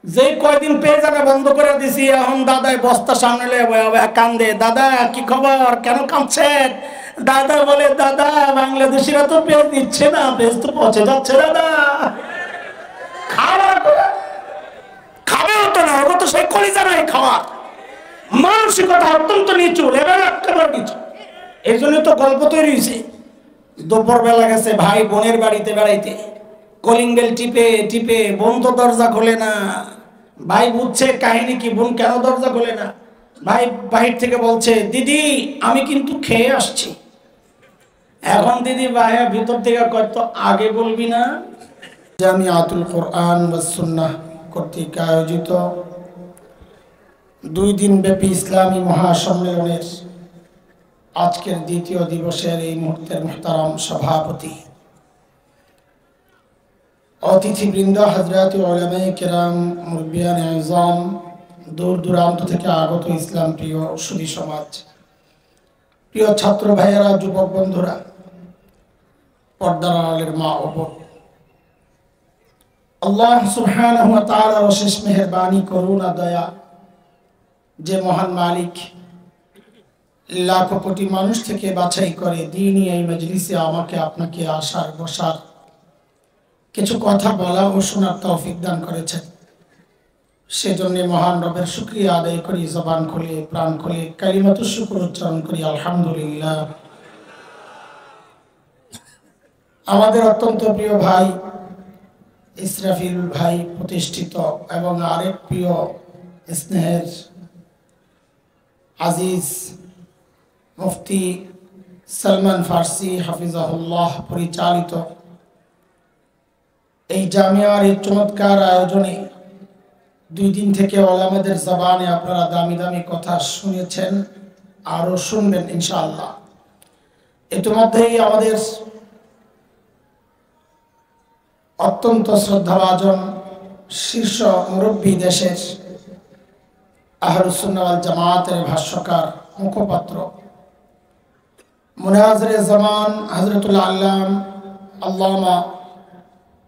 যে কয়দিন পেজানে বন্ধ করে দিছি, এখন দাদাই বস্তা সামনে কান্দে, দাদা কি খবর, কেন কাঁদছেন? দাদা বলে, দাদা বাংলাদেশিরা তো পেজ দিচ্ছে না, পেজ তো পচে যাচ্ছে দাদা। খাওয়াও তো না, ওরা তো সেই কলিজা নাই খাওয়া, মানসিকতা অত্যন্ত নিচু, লেভেল একেবারে নিচু। এই জন্য তো গল্প তৈরি হয়েছে। দুপুর বেলা গেছে ভাই বোনের বাড়িতে বেড়াইতে, কলিং বেল টিপে টিপে বোন তো দরজা খোলে না। ভাই বুঝছে কাহিনী কি, বোন কেন দরজা খোলে না। ভাই বাহির থেকে বলছে, দিদি আমি কিন্তু খেয়ে আসছি। এখন দিদি ভাইয়া ভিতর থেকে কত আগে বলবি না। জামিয়াতুল কোরআন ওয়াস সুন্নাহ কর্তৃক আয়োজিত 2 দিন ব্যাপী ইসলামী মহাসম্মেলনের আজকের দ্বিতীয় দিবসের এই মুহূর্তের মুহতারাম সভাপতি, অতিথিবৃন্দ, হযরত উলামায়ে কেরাম, মুরব্বিয়ানে আযম, দূর দূরান্ত থেকে আগত ইসলাম প্রিয় সুধী সমাজ, প্রিয় ছাত্র ভাইয়েরা, যুবক বন্ধুরা, পর্দার আড়ালের মা ও বোন, আল্লাহ সুবহানাহু ওয়া তাআলা অশেষ মেহেরবানি, করুণা, দয়া, যে মহান মালিক লাখো কোটি মানুষ থেকে বাছাই করে দ্বীনি এই মজলিসে আমাকে আপনাকে আসার বসার, কিছু কথা বলা ও শোনার তৌফিক দান করেছেন। সেজন্য মহান রবের শুকরিয়া আদায় করি, জবান খুলে প্রাণ খুলে কালিমাতুশ শুকর উচ্চারণ করি, আলহামদুলিল্লাহ। আমাদের অত্যন্ত প্রিয় ভাই ইসরাফিল ভাই প্রতিষ্ঠিত এবং আরেক প্রিয় স্নেহের আজিজ মুফতি সালমান ফার্সি হাফিজাহুল্লাহ পরিচালিত এই জামিয়ার এই চমৎকার আয়োজনে 2 দিন থেকে ওলামাদের জবানে আপনারা দামি দামি কথা শুনেছেন, আরো শুনবেন ইনশাআল্লাহ। ইতিমধ্যেই আমাদের অত্যন্ত শ্রদ্ধাভাজন শীর্ষ মুরব্বী, দেশের আহলুস সুন্নাহ ওয়াল জামাতের ভাষ্যকার, মুখপাত্র, মুনাজিরে জামান হযরতুল আল্লাম আল্লামা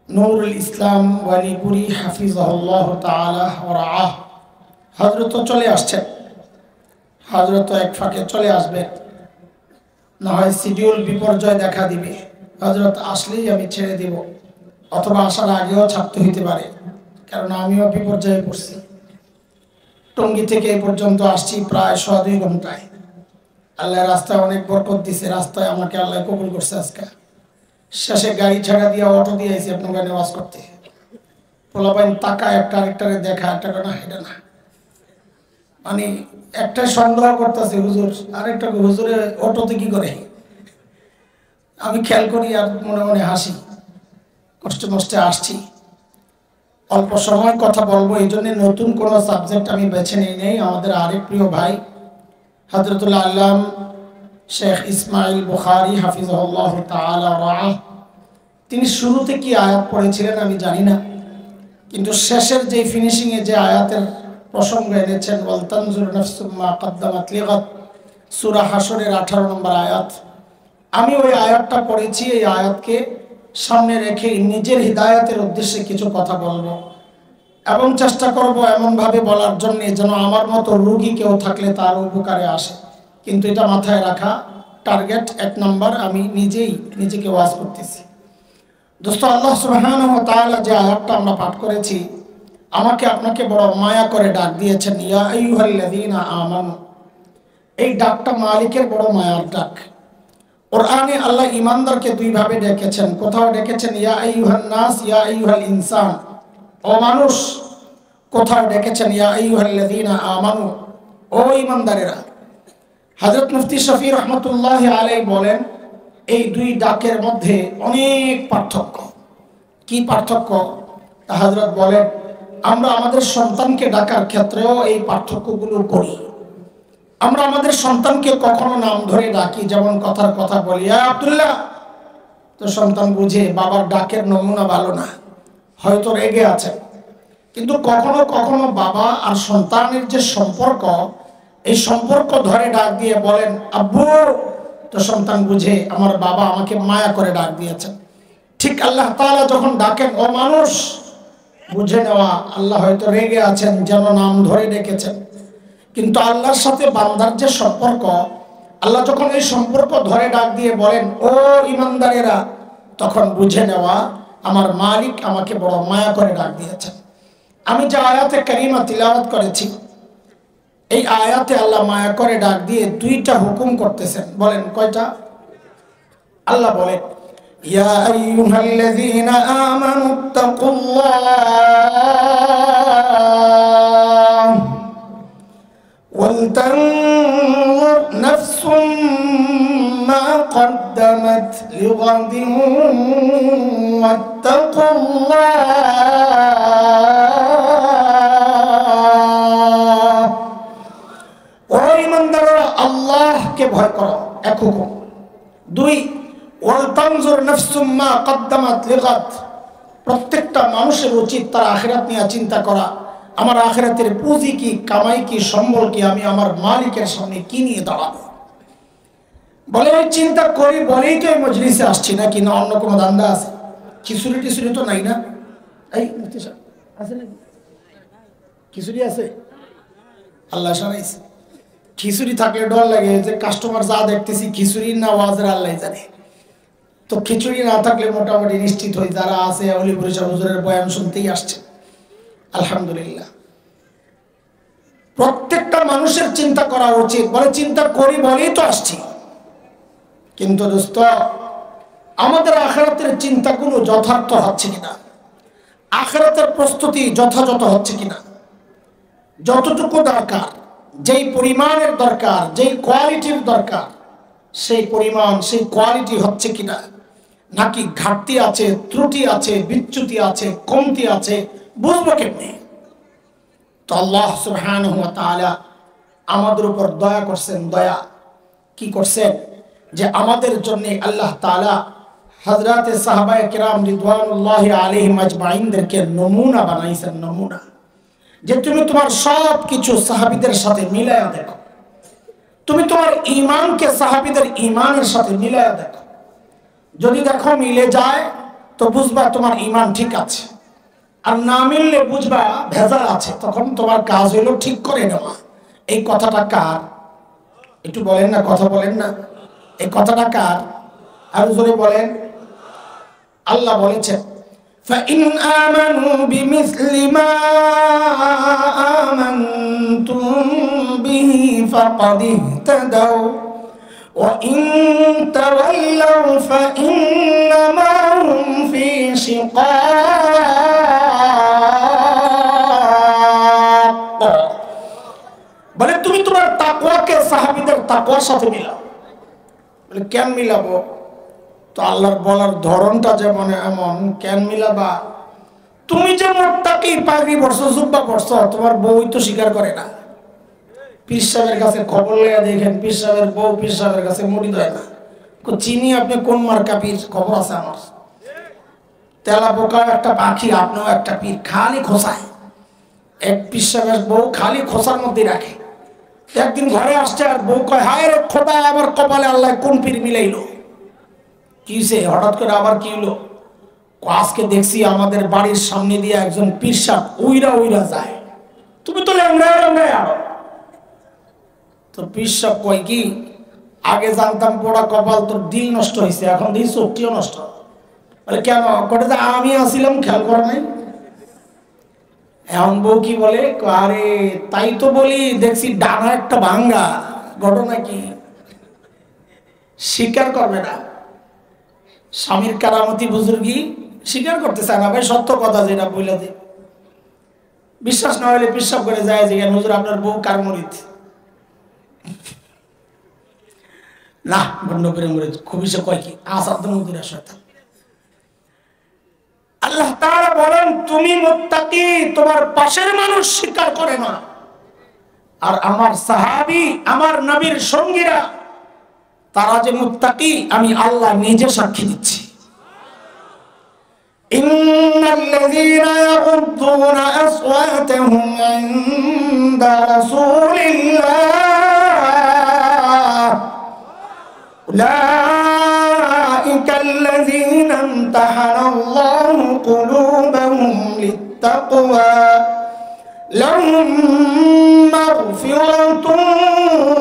নূরুল ইসলাম ওয়ালিপুরি হাফিজাহুল্লাহ তাআলা ওয়া রাআহ হযরত চলে আসছেন। হযরত এক ফাঁকে চলে আসবেন, না হয় শিডিউল বিপর্যয় দেখা দিবে। হযরত আসলেই আমি ছেড়ে দিব, অথবা আসার আগেও ছাড়তে হইতে পারে, কারণ আমিও বিপর্যয়ে পড়ছি। টঙ্গী থেকে এই পর্যন্ত আসছি প্রায় 2.5 ঘন্টায়। আল্লাহ রাস্তায় অনেক বরকত দিছে, রাস্তায় আমাকে আল্লাহ কবুল করছে। আজকে শেষে গাড়ি ছাড়া দিয়ে অটো দিয়ে আইছি আপনার গানে ওয়াজ করতে। পোলাপাইন তাকায় একটা আরেকটারে দেখা, একটা না এটা না, মানে একটা সন্দেহ করতেছে হুজুর, আরেকটা হুজুরে অটোতে কি করে। আমি খেয়াল করি আর মনে মনে হাসি, কষ্টে মষ্টে আসছি। অল্প সময় কথা বলবো, এই জন্য নতুন কোনো সাবজেক্ট আমি বেছে নিই নেই। আমাদের আরেক প্রিয় ভাই হযরতুল আল্লাম শেখ ইসমাইল বুখারী হাফিজাহুল্লাহ তাআলা রাআহ, তিনি শুরুতে কি আয়াত পড়েছিলেন আমি জানি না, কিন্তু শেষের যে ফিনিশিং এ যে আয়াতের প্রসঙ্গ এনেছেন, ওয়াল তানজুর নাফসুম মা কদ্দামাত লিগাদ, সূরা হাশরের 18 নম্বর আয়াত। আমি ওই আয়াতটা পড়েছি। এই আয়াতকে সামনে রেখে নিজের হিদায়াতের উদ্দেশ্যে কিছু কথা বলবো এবং চেষ্টা করব এমনভাবে বলার জন্য যেন আমার মতো রোগী কেউ থাকলে তার উপকারে আসে। কিন্তু এটা মাথায় রাখা, টার্গেট 1 নম্বর, আমি নিজেই নিজেকে ওয়াজ করতেছি। দোস্ত, আল্লাহ সুবহানাহু ওয়া তাআলা যে আয়াতটা আমরা পাঠ করেছি, আমাকে আপনাকে বড় মায়া করে ডাক দিয়েছেন, ইয়া আইয়ুহাল্লাযীনা আমানু। এই ডাকটা মালিকের বড় মায়ার ডাক। কোরআনে আল্লাহ ঈমানদারকে 2 ভাবে ডেকেছেন। কোথাও ডেকেছেন ইয়া আইয়ুহান নাস, ইয়া আইয়ুহাল ইনসান, ও মানুষ। কোথাও ডেকেছেন ইয়া আইয়ুহাল্লাযীনা আমানু, ও ঈমানদারেরা। হযরত মুফতি শফি রহমাতুল্লাহি আলাইহি বলেন, এই 2 ডাকের মধ্যে অনেক পার্থক্য। কি পার্থক্য? হযরত বলেন, আমরা আমাদের সন্তানকে ডাকার ক্ষেত্রেও এই পার্থক্যগুলো করি। আমরা আমাদের সন্তানকে কখনো নাম ধরে ডাকি, যেমন কথার কথা বলি, ইয়া আব্দুল্লাহ, তো সন্তান বুঝে বাবার ডাকের নমুনা ভালো না, হয়তো রেগে আছে। কিন্তু কখনো কখনো বাবা আর সন্তানের যে সম্পর্ক, এই সম্পর্ক ধরে ডাক দিয়ে বলেন আব্বু, তো সন্তান বুঝে আমার বাবা আমাকে মায়া করে ডাক দিয়েছেন। ঠিক আল্লাহ তাআলা যখন ডাকেন ও মানুষ, বুঝে নেওয়া আল্লাহ হয়তো রেগে আছেন, যেন নাম ধরে ডেকেছেন, কিন্তু আল্লাহর সাথে বান্দার যে সম্পর্ক, আল্লাহ যখন এই সম্পর্ক ধরে ডাক দিয়ে বলেন ও ইমানদারেরা, তখন বুঝে নেওয়া আমার মালিক আমাকে বড় মায়া করে ডাক দিয়েছেন। আমি যে আয়াতে কারিমা তিলাওয়াত করেছি, এই আয়াতে আল্লাহ মায়া করে ডাক দিয়ে দুইটা হুকুম করতেছেন। বলেন কয়টা? আল্লাহ বলেন ইয়া আইয়ুহাল্লাযীনা আমানুত্তাকুল্লাহ ওয়ালতানজুর নাফসুম মা কদ্দামাত লিগাদিন ওয়াত্তাকুল্লাহ। ও ঈমানদাররা, আল্লাহকে ভয় করো, এক হুকুম। দুই, ওয়ালতানজুর নাফসুম মা কদ্দামাত লিগাদ, প্রত্যেকটা মানুষের উচিত তার আখিরাত নিয়ে চিন্তা করা। আমার আখিরাতের পুঁজি কি, কামাই কি, সম্বল কি, আমি আমার মালিকের সামনে কি নিয়ে দাঁড়াবো। বলে ওই চিন্তা করি বলেই তো এই মজলিসে আসছি, নাকি না অন্য কোনো ধান্দা আছে? খিচুড়ি টিচুড়ি তো নাই না? এই মুফতি সাহেব আছে নাকি? খিচুড়ি আছে? আল্লাহ সারাইছে। খিচুড়ি থাকলে ডর লাগে যে কাস্টমার যা দেখতেছি খিচুড়ি না ওয়াজের, আল্লাহ জানে। তো খিচুড়ি না থাকলে মোটামুটি নিশ্চিত হই যারা আছে অলিপুর শাহ হুজুরের বয়ান শুনতেই আসছে। আলহামদুলিল্লাহ। প্রত্যেকটা মানুষের চিন্তা করা উচিত। বলে চিন্তা করি বলেই তো আসছি। কিন্তু দোস্ত, আমাদের আখিরাতের চিন্তাগুলো যথার্থ হচ্ছে কিনা, আখিরাতের প্রস্তুতি যথাযথ হচ্ছে কিনা, যতটুকু দরকার, যেই পরিমাণের দরকার, যেই কোয়ালিটির দরকার, সেই পরিমাণ সেই কোয়ালিটি হচ্ছে কিনা, নাকি ঘাটতি আছে, ত্রুটি আছে, বিচ্যুতি আছে, কমতি আছে, বুঝবো কেমনে? তো আল্লাহ সুবহানাহু ওয়া তাআলা আমাদের উপর দয়া করছেন। দয়া কি করছেন? যে আমাদের জন্য আল্লাহ তাআলা হযরতে সাহাবায়ে কিরাম রিদওয়ানুল্লাহি আলাইহিম আজমাইনদেরকে নমুনা বানাইছেন। নমুনা, যে তুমি তোমার সব কিছু সাহাবীদের সাথে মিলায়া দেখো, তুমি তোমার ঈমানকে সাহাবীদের ঈমানের সাথে মিলায়া দেখো। যদি দেখো মিলে যায় তো বুঝবা তোমার ঈমান ঠিক আছে, আর না মিললে বুঝবা ভেজাল আছে। তখন তোমার কাজ হলো ঠিক করে নেওয়া। এই কথাটা কার? একটু বলেন না, কথা বলেন না। এই কথাটা কার? আর জোরে বলেন। আল্লাহ বলেছেন فَإِنْ آمَنُوا بِمِثْلِ مَا آمَنْتُمْ بِهِ فَقَدِ اهْتَدَوْا وَإِنْ تَوَلَّوْا فَإِنَّمَا هُمْ فِي شِقَاقٍ। বলে তুমি তোমার তাকওয়াকে সাহাবীদের তাকওয়ার সাথে মিলাও। বলে কেন মিলাবো? তো আল্লাহর বলার ধরনটা যেমন এমন, কেন মিলাবা? তুমি যে মুত্তাকি, পাগড়ি পরছো, জুব্বা পরছো, তোমার বউ তো স্বীকার করে না। পীর সাহেবের কাছে খবর লেগে দেখেন, পীর সাহেবের বউ পীর সাহেবের কাছে মুড়ি দেয় না। চিনি আপনি কোন মার্কা পীর? খবর আছে আমার। তেলা পোকা একটা পাখি, আপনিও একটা পীর, খালি খোসায়। এক পীর সাহেবের বউ খালি খোসার মধ্যে রাখে। একদিন ঘরে আসছে আর বউ কয়, হায় রে খোদা, আমার কপালে আল্লাহ কোন পীর মিলাইলো। কিসে হঠাৎ করে আবার কি হলো? আজকে দেখছি আমাদের বাড়ির সামনে দিয়ে একজন পীর সাহেব উইরা উইরা যায়। তুমি তো ল্যাংড়ায় ল্যাংড়ায় আরো। তো পীর সাহেব কয় কি, আগে জানতাম পোড়া কপাল, তোর দিল নষ্ট হয়েছে, এখন দিল চোখটিও নষ্ট। বলে কেন? কটে যে আমি আসিলাম, খেয়াল করা নাই। এখন বউ কি বলে, আরে তাই তো বলি, দেখছি ডানা একটা ভাঙ্গা। ঘটনা কি? স্বীকার করবে না। স্বামীর কারামতি বুজুর্গি স্বীকার করতে চায় না। ভাই সত্য কথা যেটা বইলা দে, বিশ্বাস না হলে বিশ্বাস করে যায় যে হুজুর আপনার বউ কার মরিত না বন্ধ করে মরে খুবই সে কয় কি আসাদ মুদিরা শয়তান। আল্লাহ তাআলা বলেন তুমি মুত্তাকি, তোমার পাশের মানুষ স্বীকার করে না। আর আমার সাহাবী, আমার নবীর সঙ্গীরা, তারা যে মুত্তাকি আমি আল্লাহ নিজে সাক্ষী দিচ্ছি। ইন্নাল্লাযীনা ইয়াগুদ্দুনা আসওয়াতাহুম ইনদা রাসূলিল্লাহ উলাইকাল্লাযীনা ইমতাহানাল্লাহু কুলুবাহুম التقوى لهم مغفرة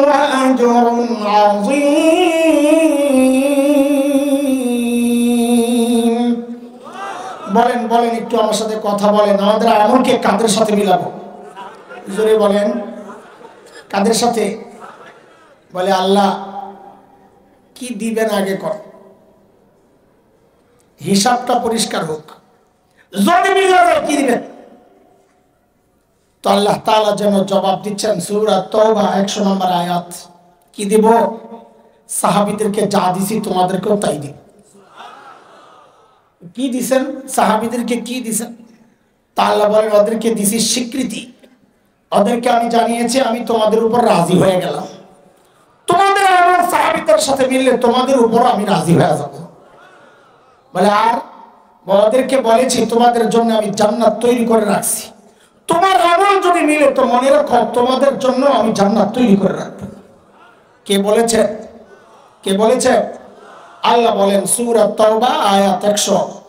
وأجر عظيم বলেন বলেন একটু আমার সাথে কথা বলেন আমাদের আমলকে কাদের সাথে মিলাবো জোরে বলেন কাদের সাথে বলে আল্লাহ কি দিবেন আগে কর হিসাবটা পরিষ্কার হোক যদি মিলে যায় কি দিবেন তো আল্লাহ তাআলা যেন জবাব দিচ্ছেন সূরা তাওবা 100 নম্বর আয়াত কি দিব সাহাবীদেরকে যা দিছি তোমাদেরকেও তাই দিব কি দিবেন সাহাবীদেরকে কি দিবেন তা আল্লাহ বলেন ওদেরকে দিছি স্বীকৃতি ওদেরকে আমি জানিয়েছি আমি তোমাদের উপর রাজি হয়ে গেলাম তোমাদের আমার সাহাবীদের সাথে মিললে তোমাদের উপর আমি রাজি হয়ে যাব বলে আর ওদেরকে বলেছি তোমাদের জন্য আমি জান্নাত তৈরি করে রাখছি তোমার আমল যদি মিলে তো মনে রাখো তোমাদের জন্য আমি জান্নাত তৈরি করে রাখবো কে বলেছে আল্লাহ বলেন সূরা তাওবা আয়াত 100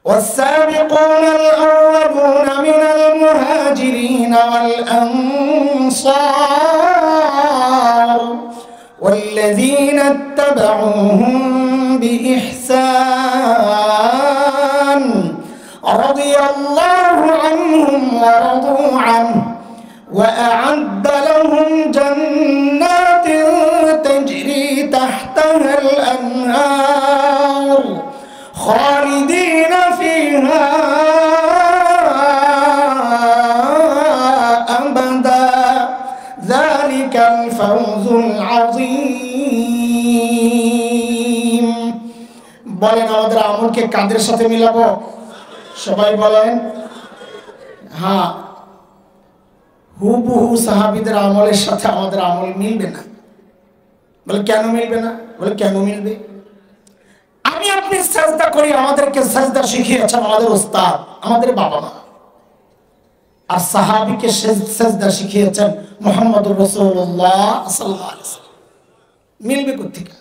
والسابقون الأولون من المهاجرين والأنصار والذين اتبعوهم بإحسان رضي الله عنهم ورضوا عنه وأعد لهم جنات تجري تحتها الأنهار خالدين فيها أبدا ذلك الفوز العظيم বলেন আমাদের আমলকে কাদের সাথে মিলাবো সবাই বলেন হ্যাঁ হুবহু সাহাবীদের আমলের সাথে আমাদের আমল মিলবে না বলে কেন মিলবে না বলে কেন মিলবে আমি আপনি সাজদা করি আমাদেরকে সাজদা শিখিয়েছেন আমাদের উস্তাদ আমাদের বাবা মা আর সাহাবীকে সাজদা শিখিয়েছেন মুহাম্মদুর রাসূলুল্লাহ সাল্লাল্লাহু আলাইহি ওয়াসাল্লাম মিলবে কোত্থেকে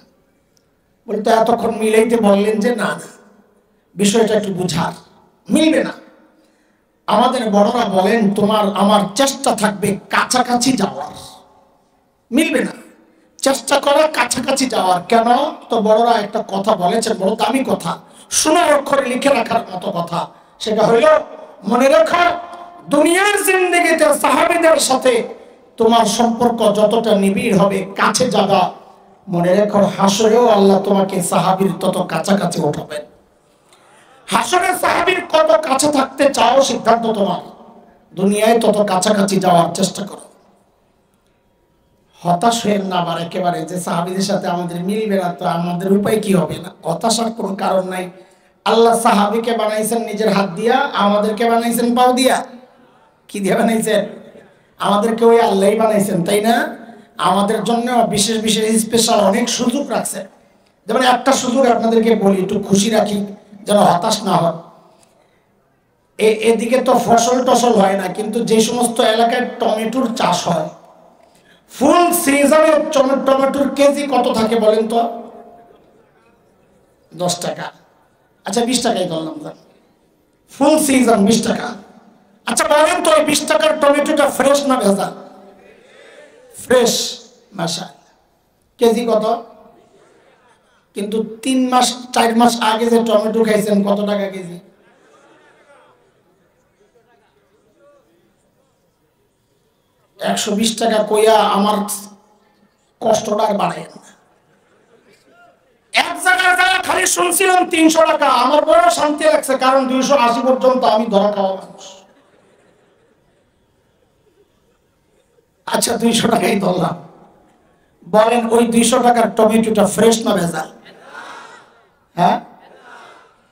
বলতে এতক্ষণ মিলাইতে বললেন যে না না বিষয়টা একটু বুঝার মিলবে না আমাদের বড়রা বলেন তোমার আমার চেষ্টা থাকবে কাছাকাছি যাওয়ার মিলবে না চেষ্টা করা কাছাকাছি যাওয়ার কেন তো বড়রা একটা কথা বলেছেন বড় দামি কথা সোনার অক্ষরে লিখে রাখার মতো কথা সেটা হলো মনে রাখো দুনিয়ার জিন্দেগিতে সাহাবীদের সাথে তোমার সম্পর্ক যতটা নিবিড় হবে কাছে যাবা মনে রেখো হাসরেও আল্লাহ তোমাকে সাহাবীর তত কাছাকাছি উঠাবেন হাসরে সাহাবীর কত কাছে থাকতে চাও সিদ্ধান্ত তোমার দুনিয়ায় তত কাছাকাছি যাওয়ার চেষ্টা করো হতাশ হয়ে না আবার একেবারে যে সাহাবীদের সাথে আমাদের মিলবে না তো আমাদের উপায় কি হবে না হতাশার কোনো কারণ নাই আল্লাহ সাহাবীকে বানাইছেন নিজের হাত দিয়া আমাদেরকে বানাইছেন পাও দিয়া কি দিয়ে বানাইছেন আমাদেরকে ওই আল্লাহই বানাইছেন তাই না আমাদের জন্য বিশেষ বিশেষ স্পেশাল অনেক সুযোগ রাখছে যেমন একটা সুযোগ আপনাদেরকে বলি একটু খুশি রাখি যেন হতাশ না হয় এদিকে তো ফসল টসল হয় না কিন্তু যে সমস্ত এলাকায় টমেটোর চাষ হয় ফুল সিজনে টমেটোর কেজি কত থাকে বলেন তো 10 টাকা আচ্ছা 20 টাকাই ধরলাম ফুল সিজন 20 টাকা আচ্ছা বলেন তো 20 টাকার টমেটোটা ফ্রেশ না ভেজা ফ্রেশ মাশাআল্লাহ কেজি কত কিন্তু 3 মাস 4 মাস আগে যে টমেটো খাইছেন কত টাকা কেজি 120 টাকা কইয়া আমার কষ্টটা আর বাড়ায় না এক জায়গায় খালি শুনছিলাম 300 টাকা আমার বড় শান্তি লাগছে কারণ 280 পর্যন্ত আমি ধরা খাওয়া মানুষ আচ্ছা 200 টাকাই ধরলাম বলেন ওই 200 টাকার টমেটোটা ফ্রেশ না ভেজাল হ্যাঁ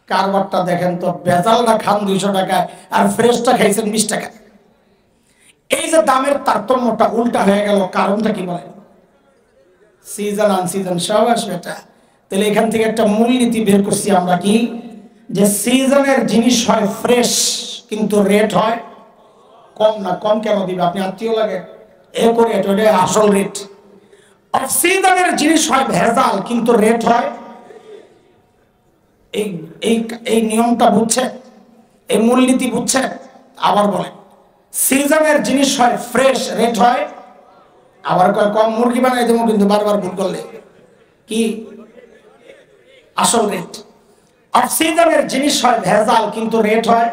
কারবারটা দেখেন তো ভেজালটা খান 200 টাকায় আর ফ্রেশটা খাইছেন 20 টাকা এই যে দামের তারতম্যটা উল্টা হয়ে গেল কারণটা কি বলেন সিজন আন সিজন সব আসবে এটা তাহলে এখান থেকে একটা মূলনীতি বের করছি আমরা কি যে সিজনের জিনিস হয় ফ্রেশ কিন্তু রেট হয় কম না কম কেন দিবে আপনি আত্মীয় লাগে এ করে এটা আসল রেট অফ সিজনের জিনিস হয় ভেজাল কিন্তু রেট হয় এই এই এই নিয়মটা বুঝছে এই মূলনীতি বুঝছেন? আবার বলেন, সিজনের জিনিস হয় ফ্রেশ, রেট হয়। আবার কয় কম মুরগি বানাই দেবো, কিন্তু বারবার ভুল করলে কি আসল রেট। অফ সিজনের জিনিস হয় ভেজাল, কিন্তু রেট হয়।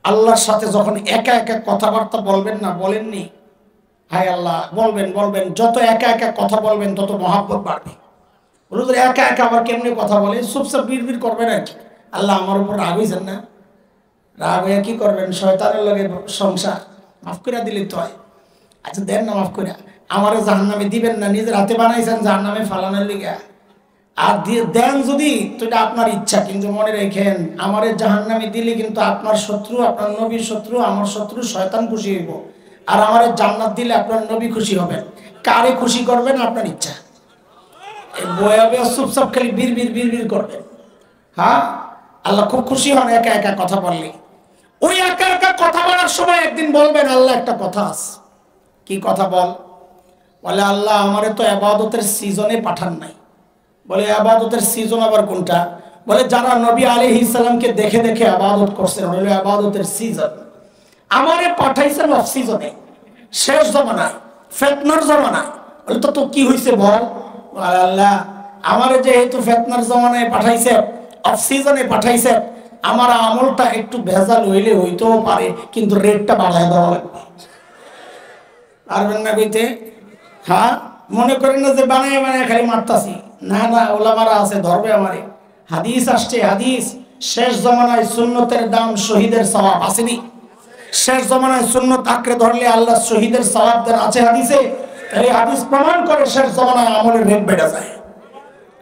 আল্লাহর সাথে যখন একা একা কথাবার্তা বলবেন না, বলেননি হায় আল্লাহ, বলবেন বলবেন, যত একা একা কথা বলবেন তত মহাব্বত বাড়বে। বলুন একা একা আবার কেমনি কথা বলে, চুপচাপ বিড়বিড় করবেন আর কি। আল্লাহ আমার উপর রাগ হয়েছেন না, রাগ হয়ে কি করবেন, শয়তানের লগে সংসার, মাফ করে দিলে তো হয়। আচ্ছা দেন না মাফ করে, আমারে জাহান্নামে দিবেন না, নিজের হাতে বানাইছেন জাহান্নামে ফালানোর লিগা। আর দেন যদি, তো এটা আপনার ইচ্ছা, কিন্তু মনে রেখেন আমারে জাহান্নামে দিলে কিন্তু আপনার শত্রু, আপনার নবীর শত্রু, আমার শত্রু শয়তান খুশি হইব। আর আমারে জান্নাত দিলে আপনার নবী খুশি হবেন। কারে খুশি করবেন আপনার ইচ্ছা। বয়া বয়া চুপচাপ খালি বিড় করবেন। হ্যাঁ, আল্লাহ খুব খুশি হন একা একা কথা বললে। ওই একা একা কথা বলার সময় একদিন বলবেন আল্লাহ একটা কথা আছে। কি কথা বল? বলে আল্লাহ আমারে তো ইবাদতের সিজনে পাঠান নাই। বলে ইবাদতের সিজন আবার কোনটা? বলে যারা নবী আলাইহিস সালামকে দেখে দেখে ইবাদত করছেন, হলো ইবাদতের সিজন। আমারে পাঠাইছেন অফ সিজনে, শেষ জমানায়, ফিতনার জমানায়। বলে তো কি হইছে বল? আল্লাহ আমারে যেহেতু ফিতনার জমানায় পাঠাইছে, অফ সিজনে পাঠাইছে, আমার আমলটা একটু ভেজাল হইলে হইতেও পারে, কিন্তু রেটটা বাড়ায় দেওয়া লাগবে। পারবেন না কইতে? হ্যাঁ, মনে করেন না যে বানায় বানায় খালি মারতাছি। না না, ওলামারা আছে ধরবে আমারে। হাদিস আসছে, হাদিস, শেষ জমানায় সুন্নতের দাম শহীদের সওয়াব আসেনি? শেষ জমানায় সুন্নত আঁকড়ে ধরলে আল্লাহ শহীদের সওয়াব দেন, আছে হাদিসে। এই হাদিস প্রমাণ করে শেষ জমানায় আমলের রেট বেড়ে যায়।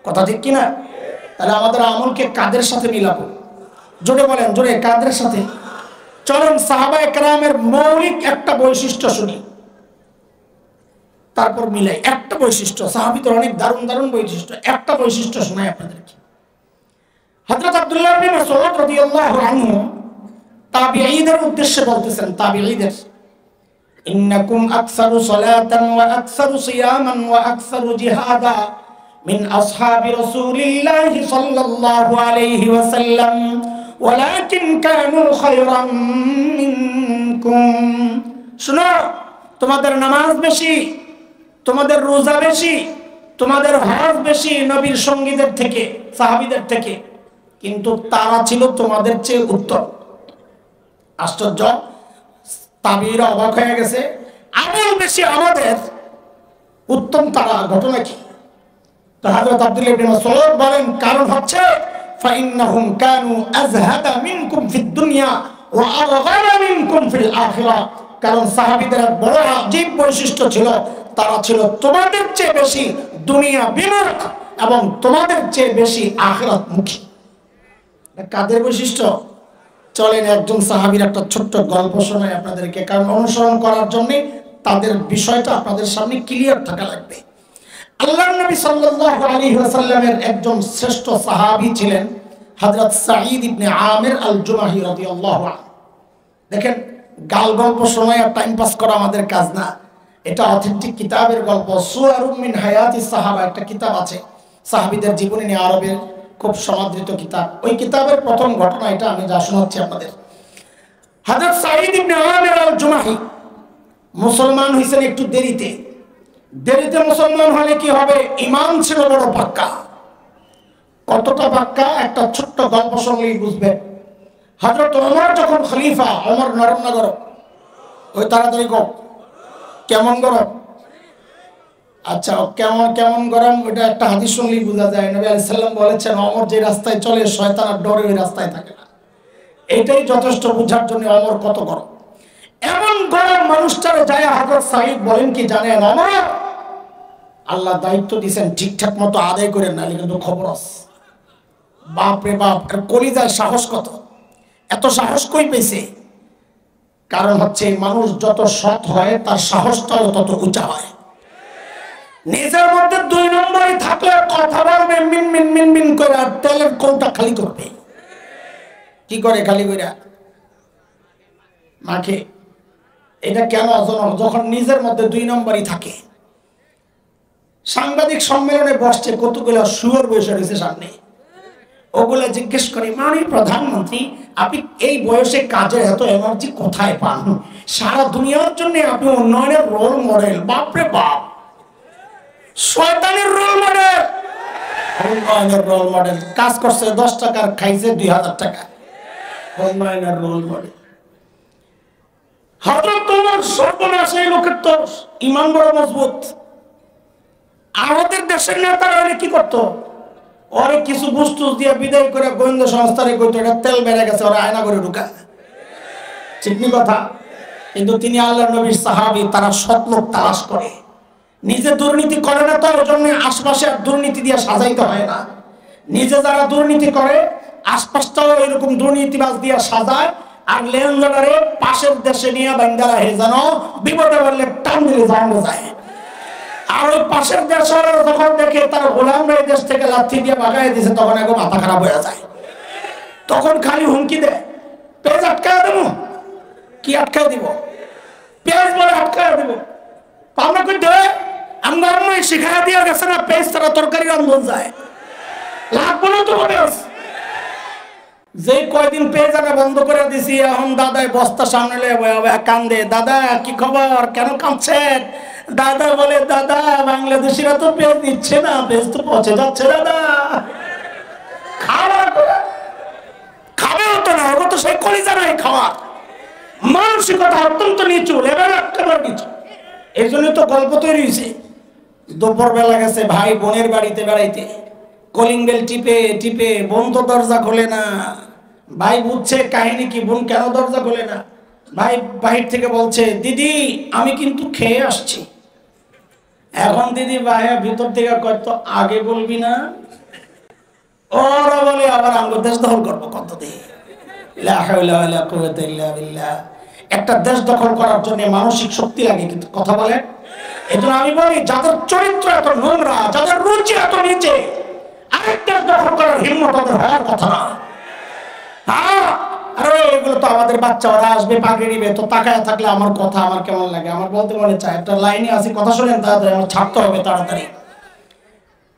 কথা ঠিক কিনা? তাহলে আমাদের আমলকে কাদের সাথে মিলাবো? জোরে বলেন, জোরে, কাদের সাথে? চলেন সাহাবায়ে কেরামের মৌলিক একটা বৈশিষ্ট্য শুনি, তারপর মিলাই। একটা বৈশিষ্ট্য, সাহাবীদের অনেক দারুণ দারুণ বৈশিষ্ট্য, একটা বৈশিষ্ট্য শোনাই আপনাদেরকে। হযরত আব্দুল্লাহ ইবনে মাসউদ রাদিয়াল্লাহু আনহু তাবিঈদের উদ্দেশ্যে বলতেছেন, তাবিঈদের, ইন্নাকুম আকসারু সালাতান ওয়া আকসারু সিয়ামান ওয়া আকসারু জিহাদা মিন আসহাবি রাসূলিল্লাহি সাল্লাল্লাহু আলাইহি ওয়াসাল্লাম ওয়ালাকিন কানু খায়রাম মিনকুম। শুনো, তোমাদের নামাজ বেশি, তোমাদের রোজা বেশি, তোমাদের হজ বেশি নবীর সঙ্গীদের থেকে, সাহাবীদের থেকে, কিন্তু তারা ছিল তোমাদের চেয়ে উত্তম। আশ্চর্য, তাবিঈরা অবাক হয়ে গেছে, আমল বেশি আমাদের, উত্তম তারা, ঘটনা কি? তো হযরত আব্দুল্লাহ ইবনে মাসউদ বলেন কারণ হচ্ছে ফাইন্নাহুম কানু আযহাদা মিনকুম ফিদ দুনিয়া ওয়া আরগাবা মিনকুম ফিল আখিরাহ। কারণ সাহাবীদের বড় আজীব বৈশিষ্ট্য ছিল, তারা ছিল তোমাদের চেয়ে বেশি দুনিয়া বিমুখ এবং তোমাদের চেয়ে বেশি আখিরাত মুখী। কাদের বৈশিষ্ট্য? চলেন একজন সাহাবীর একটা ছোট্ট গল্প শোনাই আপনাদেরকে, কারণ অনুসরণ করার জন্য তাদের বিষয়টা আপনাদের সামনে ক্লিয়ার থাকা লাগবে। আল্লাহর নবী সাল্লাল্লাহু আলাইহি ওয়াসাল্লামের একজন শ্রেষ্ঠ সাহাবী ছিলেন হযরত সাঈদ ইবনে আমির আল জুমাহি রাদিয়াল্লাহু আনহু। দেখেন, গাল গল্প শোনায় আর টাইম পাস করা আমাদের কাজ না, এটা অথেন্টিক কিতাবের গল্প। সুয়ারুম মিন হায়াতিস সাহাবা একটা কিতাব আছে, সাহাবীদের জীবনী নিয়ে, আরবের খুব সমাদৃত কিতাব। ওই কিতাবের প্রথম ঘটনা এটা আমি যা শোনাচ্ছি আপনাদের। হযরত সাঈদ ইবনে আমির আল জুমাহি মুসলমান হয়েছেন একটু দেরিতে। দেরিতে মুসলমান হলে কি হবে? ঈমান ছিল বড় পাক্কা। কতটা পাক্কা? একটা ছোট্ট গল্প শুনলেই বুঝবেন। হযরত ওমর যখন খলিফা, ওমর নরম না গরম? ওই তাড়াতাড়ি গো, কেমন গরম? আচ্ছা, কেমন কেমন গরম ওটা একটা হাদিস শুনলেই বোঝা যায়। নবী আলাইহিস সালাম বলেছেন ওমর যে রাস্তায় চলে শয়তান আর ডরে ওই রাস্তায় থাকে না। এটাই যথেষ্ট বোঝার জন্য ওমর কত গরম। এমন গরম মানুষটারে যায় হযরত সাঈদ বলেন কি জানেন, ওমর আল্লাহ দায়িত্ব দিয়েছেন ঠিকঠাক মতো আদায় করেন, নাহলে কিন্তু খবর আছে। বাপ রে বাপ, আর কলিজার সাহস কত! এত সাহস কই পেয়েছে? কারণ হচ্ছে মানুষ যত সৎ হয় তার সাহসটাও তত উঁচা হয়। নিজের মধ্যে দুই নম্বরই থাকলে কথা বলবে মিন মিন মিন মিন করে, আর তেলের কৌটা খালি করবে। কি করে খালি করে? মাখে। এটা কেন? যখন নিজের মধ্যে দুই নম্বরই থাকে। সাংবাদিক সম্মেলনে বসছে, কতগুলো শুয়োর বসে রয়েছে সামনে, ওগুলো জিজ্ঞেস করি, মাননীয় প্রধানমন্ত্রী আপনি এই বয়সে কাজে এত এনার্জি কোথায় পান? সারা দুনিয়ার জন্য আপনি উন্নয়নের রোল মডেল। বাপরে বাপ, শয়তানের রোল মডেল। উন্নয়নের রোল মডেল, কাজ করছে 10 টাকার, খাইছে 2000 টাকা। উন্নয়নের রোল মডেল। হযরত ওমর সর্বনাশ, এই লোকের তো ইমান বড় মজবুত। আমাদের দেশের নেতারা কি করতো, ওরে কিছু বস্তু দিয়ে বিদায় করে গোয়েন্দা সংস্থারে কইতো এটা তেল বেড়ে গেছে, ওরা আয়না করে ঢুকা। ঠিক নি কথা? কিন্তু তিনি আল্লাহর নবীর সাহাবী, তারা সৎ লোক তালাশ করে। নিজে দুর্নীতি করে না, তো ওর জন্য আশপাশে আর দুর্নীতি দিয়ে সাজাইতে হয় না। নিজে যারা দুর্নীতি করে আশপাশটাও এরকম দুর্নীতিবাজ দিয়ে সাজায়, আর লেনদেনারে পাশের দেশে নিয়ে বাঙ্গারা হয়ে যেন বিপদে বললে টান দিলে জানো যায়। আর ওই পাশের দেশের যখন দেখে তার গোলামরা এই দেশ থেকে লাথি দিয়ে বাগাই দিয়েছে, তখন একদম মাথা খারাপ হয়ে যায়। তখন খালি হুমকি দেয়, পেঁয়াজ আটকায় দেবো। কি আটকায় দিব? পেঁয়াজ বলে আটকায় দেবো। আমরা কই দে, আমরা শিখাই দিয়ে গেছে না, পেঁয়াজ তারা তরকারি রান্ধন যায়, লাগবো না তো পেঁয়াজ। যে কয়দিন পেঁয়াজ আনা বন্ধ করে দিছি, এখন দাদাই বস্তা সামনে কান্দে, দাদা কি খবর, কেন কাঁদছেন? দাদা বলে, দাদা বাংলাদেশিরা তো পেঁয়াজ দিচ্ছে না, পেঁয়াজ তো পচে যাচ্ছে দাদা। খাবে হতো না, ওরা তো সেই কলিজা নাই খাওয়ার। মানসিকতা অত্যন্ত নিচু, লেভেল একেবারে নিচু। এই জন্য তো গল্প তৈরি হয়েছে। দুপুর বেলা গেছে ভাই বোনের বাড়িতে বেড়াইতে, কলিং বেল টিপে টিপে বোন তো দরজা খোলে না। ভাই বুঝছে কাহিনী কি, বোন কেন দরজা খোলে না। ভাই বাহির থেকে বলছে, দিদি আমি কিন্তু খেয়ে আসছি। এখন দিদি ভাইয়া ভিতর থেকে কত আগে বলবি না, ওরা বলে আবার আমরা দেশ দখল করবো কত দিয়ে। একটা দেশ দখল করার জন্য মানসিক শক্তি লাগে, কিন্তু কথা বলে। এই জন্য আমি বলি, যাদের চরিত্র এত নোংরা, যাদের রুচি এত নিচে, আরেক দেশ দখল করার হিম্মত ওদের হওয়ার কথা না। আরে এগুলো তো আমাদের বাচ্চা, ওরা আসবে পাগড়ি নিবে, তো তাকায় থাকলে আমার কথা আমার কেমন লাগে, আমার বলতে মনে চায়। একটা লাইনে আছে, কথা শোনেন তাড়াতাড়ি, আমার ছাড়তে হবে তাড়াতাড়ি।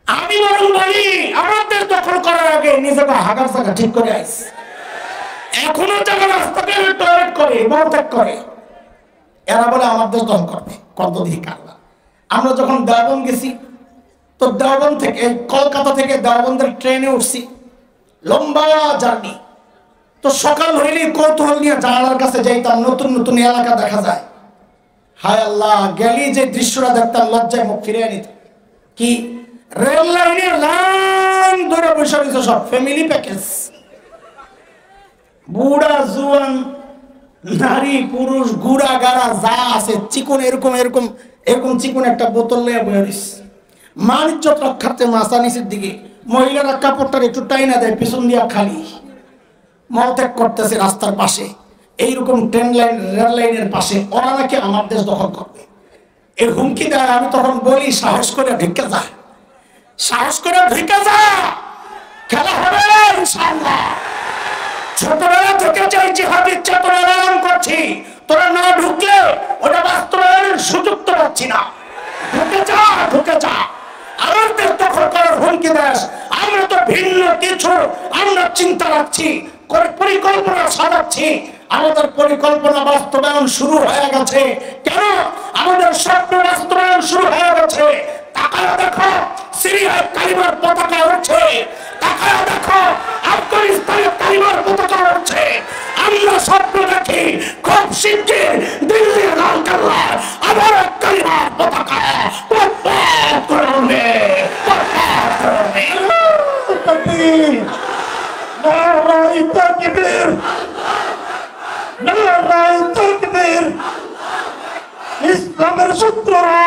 আমি বরং বলি, আমাদের দখল করার আগে নিজেকে হাগার জায়গা ঠিক করে আইস। এখনো যারা রাস্তাতে টয়লেট করে, মলত্যাগ করে, এরা বলে আমার দেশ দখল করবে। কত দিকে কারবার। আমরা যখন দেওবন্দ গেছি, তো দেওবন্দ থেকে, কলকাতা থেকে দেওবন্দের ট্রেনে উঠছি, লম্বা জার্নি। তো সকাল হইলেই কৌতূহল নিয়ে জানালার কাছে যাইতাম, নতুন নতুন এলাকা দেখা যায়। হায় আল্লাহ, গেলি যে দৃশ্যটা দেখতাম লজ্জায় মুখ ফিরিয়ে নিত। কি রেল লাইনে লাইন ধরে বসে রয়েছে সব ফ্যামিলি প্যাকেজ, বুড়া জুয়ান নারী পুরুষ গুড়া গাড়া যা আছে, চিকন এরকম এরকম এরকম চিকন একটা বোতল নিয়ে বইস। মানিজ্য রক্ষার্থে মাথা নিচের দিকে, মহিলারা কাপড়টার একটু টাইনা দেয়, পিছন দিয়া খালি মলত্যাগ করতেছে রাস্তার পাশে। এইরকম ট্রেন লাইন রেল লাইনের পাশে ওরা নাকি আমার দেশ দখল করবে, এই হুমকি দেয়। আমি তখন বলি, সাহস করে ঢুকে যা, সাহস করে ঢুকে যা, খেলা হবে ইনশাআল্লাহ। ছোটবেলা থেকে যে জিহাদের চেতনা লালন করছি, তোরা না ঢুকলে ওটা বাস্তবায়নের সুযোগ তো পাচ্ছি না। ঢুকে যা, ঢুকে যা। আমার দেশ দখল করার হুমকি দেশ, আমরা তো ভিন্ন কিছু আমরা চিন্তা রাখছি, পরিকল্পনা সাজাচ্ছি। আমাদের পরিকল্পনা বাস্তবায়ন শুরু হয়ে গেছে। কেন? আমাদের স্বপ্ন বাস্তবায়ন শুরু হয়ে গেছে। তাকায় দেখো, সিরিয়ায় কালিমার পতাকা উঠছে, তাকায় দেখো আফগানিস্তানের কালিমার পতাকা উঠছে। আমরা স্বপ্ন দেখি খুব শীঘ্রই দিল্লির লালকেল্লায় আবার কালিমার পতাকা করবে। নারায়ে তাকবীর, নারায়ে তাকবীর। ইসলামের শত্রুরা,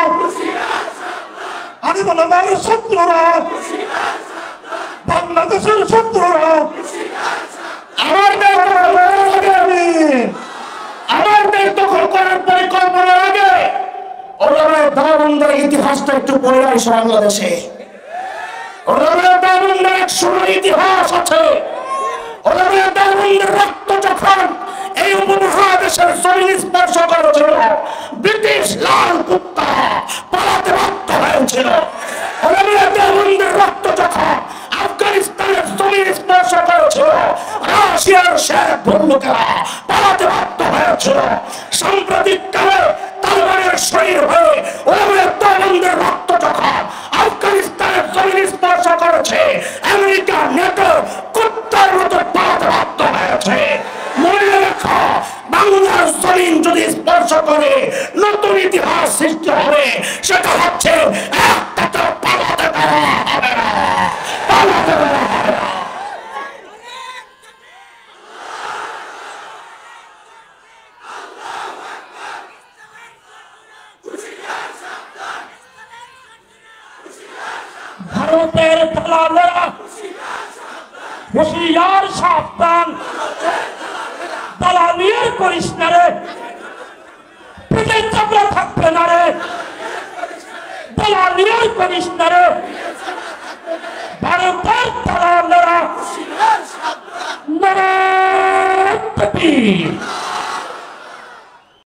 আমি বললাম শত্রুরা, বাংলাদেশের শত্রুরা আমার দেশ দখল করার পরিকল্পনা আগে ওরা দেওবন্দের ইতিহাসটা একটু পড়ে আসে। বাংলাদেশে ওরা দেওবন্দের এক সময় ইতিহাস আছে। ওরা দেওবন্দের রক্ত যখন এই উপমহাদেশের জমিন স্পর্শ করেছিল, ব্রিটিশ লাল কুত্তা পালাতে বাধ্য হয়েছিল। ওরা দেওবন্দের রক্ত যখন আফগানিস্তানের জমিন স্পর্শ ভুল লোকেরা পালাতে বাধ্য হয়েছিল। সাম্প্রতিক কালে তালেবানের শরীর হয়ে ওলামায়ে দেওবন্দের রক্ত যখন আফগানিস্তানের জমিন স্পর্শ করেছে, আমেরিকা নেটো কুত্তার মতো পালাতে বাধ্য হয়েছে। মনে রেখো, বাংলার জমিন যদি স্পর্শ করে নতুন ইতিহাস সৃষ্টি হবে, সেটা হচ্ছে একটাকে পালাতে দেওয়া হবে না, পালাতে দেওয়া হবে না। ভারতের দালালেরা হুঁশিয়ার সাবধান, দালালিয়ার করিস না রে, পেটের চামড়া থাকবে না রে, দালালিয়ার করিস না রে। ভারতের দালালেরা নারায়ণ তাকবীর।